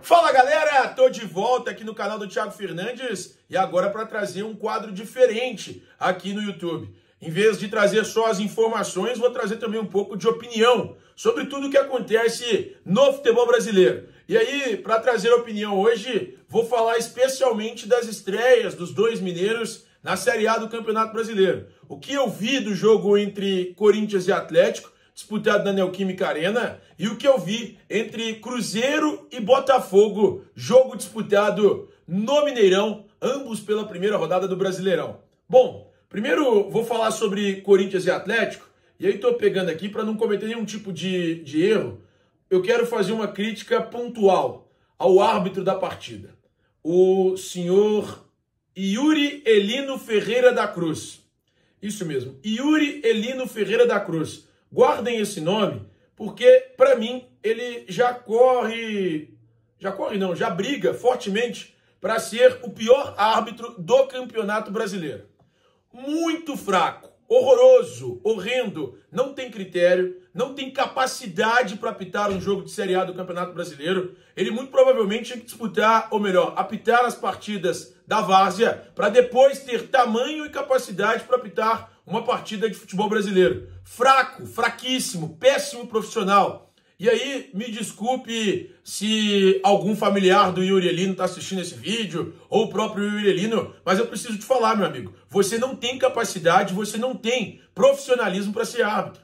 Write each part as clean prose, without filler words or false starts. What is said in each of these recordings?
Fala galera, tô de volta aqui no canal do Thiago Fernandes e agora para trazer um quadro diferente aqui no YouTube. Em vez de trazer só as informações, vou trazer também um pouco de opinião sobre tudo o que acontece no futebol brasileiro. E aí, para trazer opinião hoje, vou falar especialmente das estreias dos dois mineiros na Série A do Campeonato Brasileiro. O que eu vi do jogo entre Corinthians e Atlético, disputado na Neoquímica Arena, e o que eu vi entre Cruzeiro e Botafogo, jogo disputado no Mineirão, ambos pela primeira rodada do Brasileirão. Bom, primeiro vou falar sobre Corinthians e Atlético, e aí estou pegando aqui para não cometer nenhum tipo de erro. Eu quero fazer uma crítica pontual ao árbitro da partida, o senhor Yuri Elino Ferreira da Cruz. Isso mesmo, Yuri Elino Ferreira da Cruz. Guardem esse nome, porque, para mim, ele já briga fortemente para ser o pior árbitro do Campeonato Brasileiro. Muito fraco, horroroso, horrendo, não tem critério, não tem capacidade para apitar um jogo de Série A do Campeonato Brasileiro. Ele muito provavelmente tinha que disputar, ou melhor, apitar as partidas da várzea para depois ter tamanho e capacidade para apitar uma partida de futebol brasileiro. Fraco, fraquíssimo, péssimo profissional. E aí, me desculpe se algum familiar do Yuri Elino está assistindo esse vídeo, ou o próprio Yuri Elino, mas eu preciso te falar, meu amigo. Você não tem capacidade, você não tem profissionalismo para ser árbitro.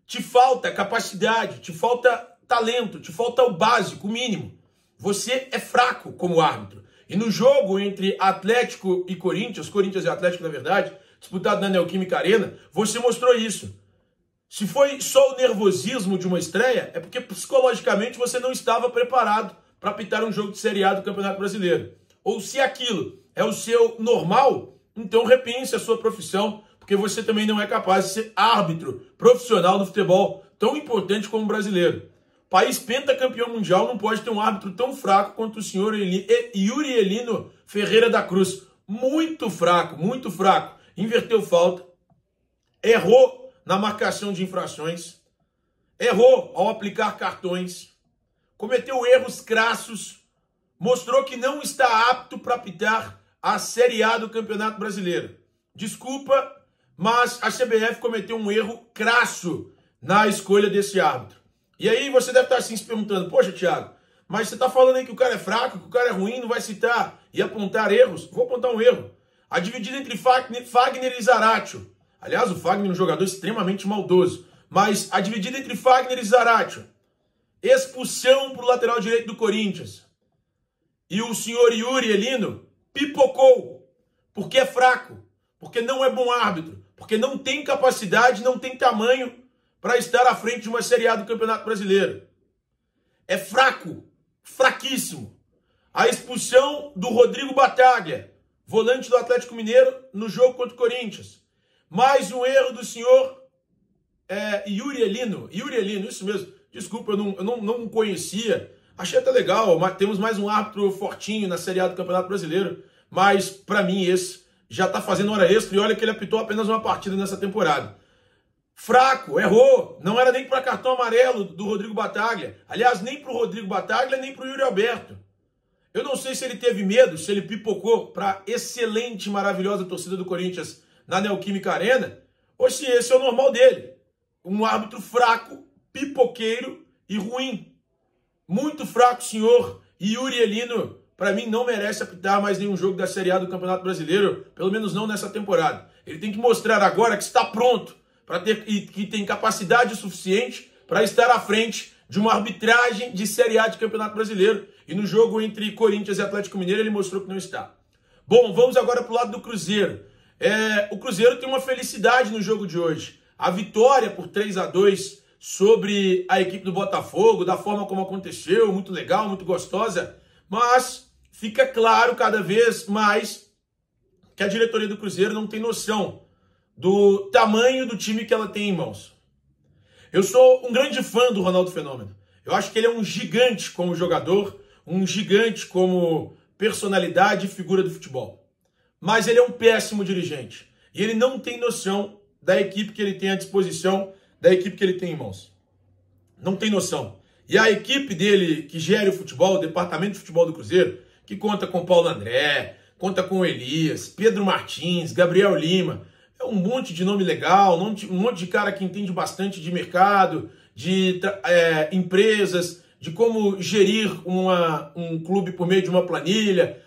Te falta capacidade, te falta talento, te falta o básico, o mínimo. Você é fraco como árbitro. E no jogo entre Atlético e Corinthians e Atlético, na verdade, disputado na Neoquímica Arena, você mostrou isso. Se foi só o nervosismo de uma estreia, é porque psicologicamente você não estava preparado para apitar um jogo de Série A do Campeonato Brasileiro. Ou se aquilo é o seu normal, então repense a sua profissão, porque você também não é capaz de ser árbitro profissional no futebol tão importante como o brasileiro. País pentacampeão mundial não pode ter um árbitro tão fraco quanto o senhor Yuri Elino Ferreira da Cruz. Muito fraco, muito fraco. Inverteu falta, errou na marcação de infrações, errou ao aplicar cartões, cometeu erros crassos, mostrou que não está apto para apitar a Série A do Campeonato Brasileiro. Desculpa, mas a CBF cometeu um erro crasso na escolha desse árbitro. E aí você deve estar assim se perguntando, poxa, Thiago, mas você está falando aí que o cara é fraco, que o cara é ruim, não vai citar e apontar erros? Vou apontar um erro. A dividida entre Fagner e Zaratio. Aliás, o Fagner é um jogador extremamente maldoso. Mas a dividida entre Fagner e Zaratio. Expulsão para o lateral direito do Corinthians. E o senhor Yuri Elino pipocou. Porque é fraco. Porque não é bom árbitro. Porque não tem capacidade, não tem tamanho para estar à frente de uma Série A do Campeonato Brasileiro. É fraco. Fraquíssimo. A expulsão do Rodrigo Bataglia, volante do Atlético Mineiro, no jogo contra o Corinthians. Mais um erro do senhor Yuri Elino. Yuri Elino, isso mesmo. Desculpa, eu não conhecia. Achei até legal, mas temos mais um árbitro fortinho na Série A do Campeonato Brasileiro. Mas, para mim, esse já está fazendo hora extra. E olha que ele apitou apenas uma partida nessa temporada. Fraco, errou. Não era nem para cartão amarelo do Rodrigo Bataglia. Aliás, nem para o Rodrigo Bataglia, nem para o Yuri Alberto. Eu não sei se ele teve medo, se ele pipocou para a excelente, maravilhosa torcida do Corinthians na Neoquímica Arena, ou se esse é o normal dele. Um árbitro fraco, pipoqueiro e ruim. Muito fraco, senhor Yuri Elino. Para mim, não merece apitar mais nenhum jogo da Série A do Campeonato Brasileiro, pelo menos não nessa temporada. Ele tem que mostrar agora que está pronto, que tem capacidade suficiente para estar à frente de uma arbitragem de Série A de Campeonato Brasileiro. E no jogo entre Corinthians e Atlético Mineiro ele mostrou que não está. Bom, vamos agora para o lado do Cruzeiro. O Cruzeiro tem uma felicidade no jogo de hoje. A vitória por 3-2 sobre a equipe do Botafogo, da forma como aconteceu, muito legal, muito gostosa. Mas fica claro cada vez mais que a diretoria do Cruzeiro não tem noção do tamanho do time que ela tem em mãos. Eu sou um grande fã do Ronaldo Fenômeno. Eu acho que ele é um gigante como jogador, um gigante como personalidade e figura do futebol. Mas ele é um péssimo dirigente. E ele não tem noção da equipe que ele tem à disposição, da equipe que ele tem em mãos. Não tem noção. E a equipe dele, que gere o futebol, o departamento de futebol do Cruzeiro, que conta com Paulo André, conta com Elias, Pedro Martins, Gabriel Lima, é um monte de nome legal, um monte de cara que entende bastante de mercado, de empresas, de como gerir um clube por meio de uma planilha.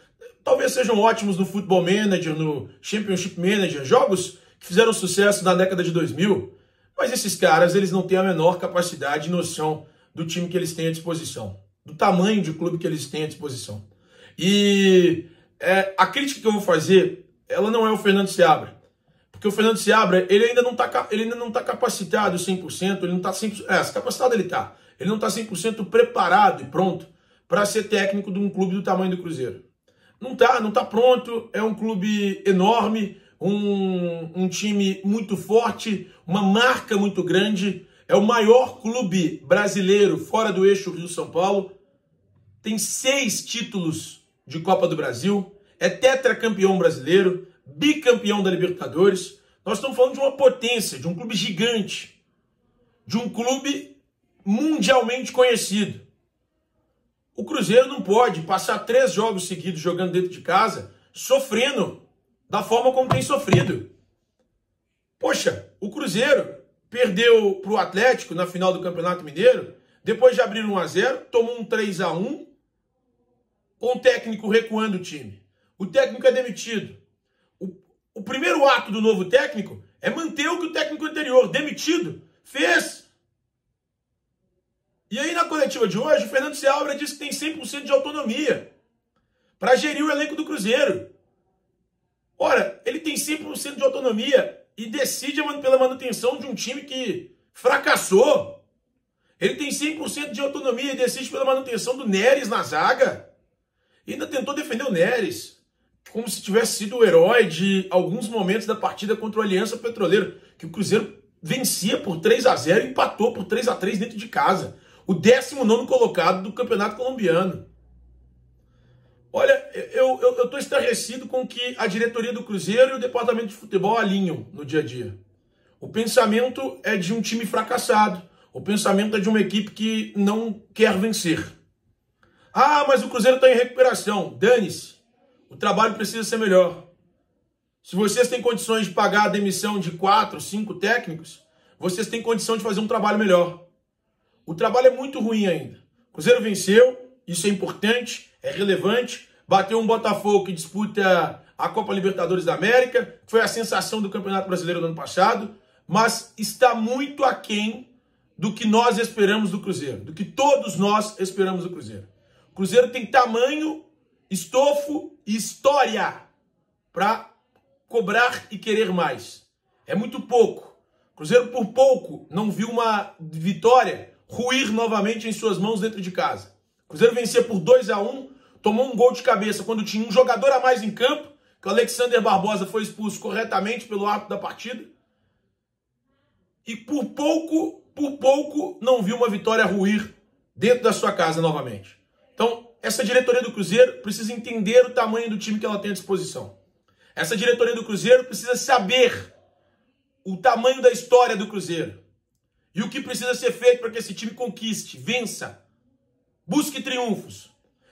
Talvez sejam ótimos no Football Manager, no Championship Manager, jogos que fizeram sucesso na década de 2000, mas esses caras eles não têm a menor capacidade e noção do time que eles têm à disposição, do tamanho de clube que eles têm à disposição. E a crítica que eu vou fazer, ela não é o Fernando Seabra, porque o Fernando Seabra ele ainda não está capacitado 100%, ele não está 100%, capacitado ele está, ele não está 100% preparado e pronto para ser técnico de um clube do tamanho do Cruzeiro. Não tá pronto, é um clube enorme, um time muito forte, uma marca muito grande, é o maior clube brasileiro fora do eixo Rio-São Paulo, tem 6 títulos de Copa do Brasil, é tetracampeão brasileiro, bicampeão da Libertadores. Nós estamos falando de uma potência, de um clube gigante, de um clube mundialmente conhecido. O Cruzeiro não pode passar 3 jogos seguidos jogando dentro de casa, sofrendo da forma como tem sofrido. Poxa, o Cruzeiro perdeu para o Atlético na final do Campeonato Mineiro, depois de abrir 1-0, tomou um 3-1, com o técnico recuando o time. O técnico é demitido. O primeiro ato do novo técnico é manter o que o técnico anterior, demitido, fez. E aí na coletiva de hoje, o Fernando Seabra disse que tem 100% de autonomia para gerir o elenco do Cruzeiro. Ora, ele tem 100% de autonomia e decide pela manutenção de um time que fracassou. Ele tem 100% de autonomia e decide pela manutenção do Neres na zaga. E ainda tentou defender o Neres, como se tivesse sido o herói de alguns momentos da partida contra o Aliança Petroleiro, que o Cruzeiro vencia por 3-0 e empatou por 3-3 dentro de casa. O 19º colocado do Campeonato Colombiano. Olha, eu estou estarrecido com o que a diretoria do Cruzeiro e o departamento de futebol alinham no dia a dia. O pensamento é de um time fracassado. O pensamento é de uma equipe que não quer vencer. Ah, mas o Cruzeiro está em recuperação. Dane-se. O trabalho precisa ser melhor. Se vocês têm condições de pagar a demissão de 4, 5 técnicos, vocês têm condição de fazer um trabalho melhor. O trabalho é muito ruim ainda. O Cruzeiro venceu, isso é importante, é relevante. Bateu um Botafogo que disputa a Copa Libertadores da América, que foi a sensação do Campeonato Brasileiro do ano passado, mas está muito aquém do que nós esperamos do Cruzeiro, do que todos nós esperamos do Cruzeiro. O Cruzeiro tem tamanho, estofo e história para cobrar e querer mais. É muito pouco. O Cruzeiro, por pouco, não viu uma vitória ruir novamente em suas mãos dentro de casa. O Cruzeiro vencia por 2-1, tomou um gol de cabeça quando tinha um jogador a mais em campo, que o Alexander Barbosa foi expulso corretamente pelo árbitro da partida. E por pouco não viu uma vitória ruir dentro da sua casa novamente. Então, essa diretoria do Cruzeiro precisa entender o tamanho do time que ela tem à disposição. Essa diretoria do Cruzeiro precisa saber o tamanho da história do Cruzeiro. E o que precisa ser feito para que esse time conquiste, vença, busque triunfos.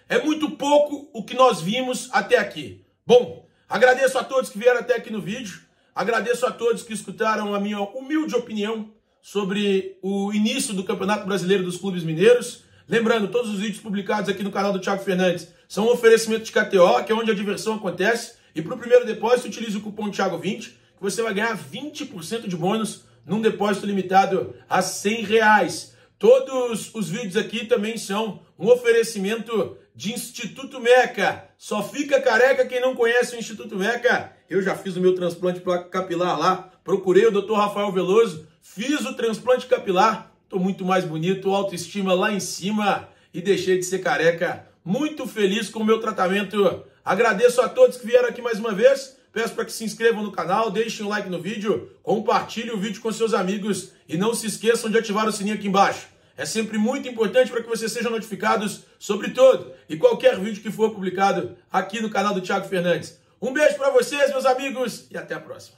É muito pouco o que nós vimos até aqui. Bom, agradeço a todos que vieram até aqui no vídeo. Agradeço a todos que escutaram a minha humilde opinião sobre o início do Campeonato Brasileiro dos Clubes Mineiros. Lembrando, todos os vídeos publicados aqui no canal do Thiago Fernandes são um oferecimento de KTO, que é onde a diversão acontece. E para o primeiro depósito, utilize o cupom Thiago20, que você vai ganhar 20% de bônus num depósito limitado a R$100. Todos os vídeos aqui também são um oferecimento de Instituto Meca. Só fica careca quem não conhece o Instituto Meca. Eu já fiz o meu transplante capilar lá, procurei o Dr. Rafael Veloso, fiz o transplante capilar, estou muito mais bonito, autoestima lá em cima e deixei de ser careca. Muito feliz com o meu tratamento. Agradeço a todos que vieram aqui mais uma vez. Peço para que se inscrevam no canal, deixem um like no vídeo, compartilhem o vídeo com seus amigos e não se esqueçam de ativar o sininho aqui embaixo. É sempre muito importante para que vocês sejam notificados sobre todo e qualquer vídeo que for publicado aqui no canal do Thiago Fernandes. Um beijo para vocês, meus amigos, e até a próxima.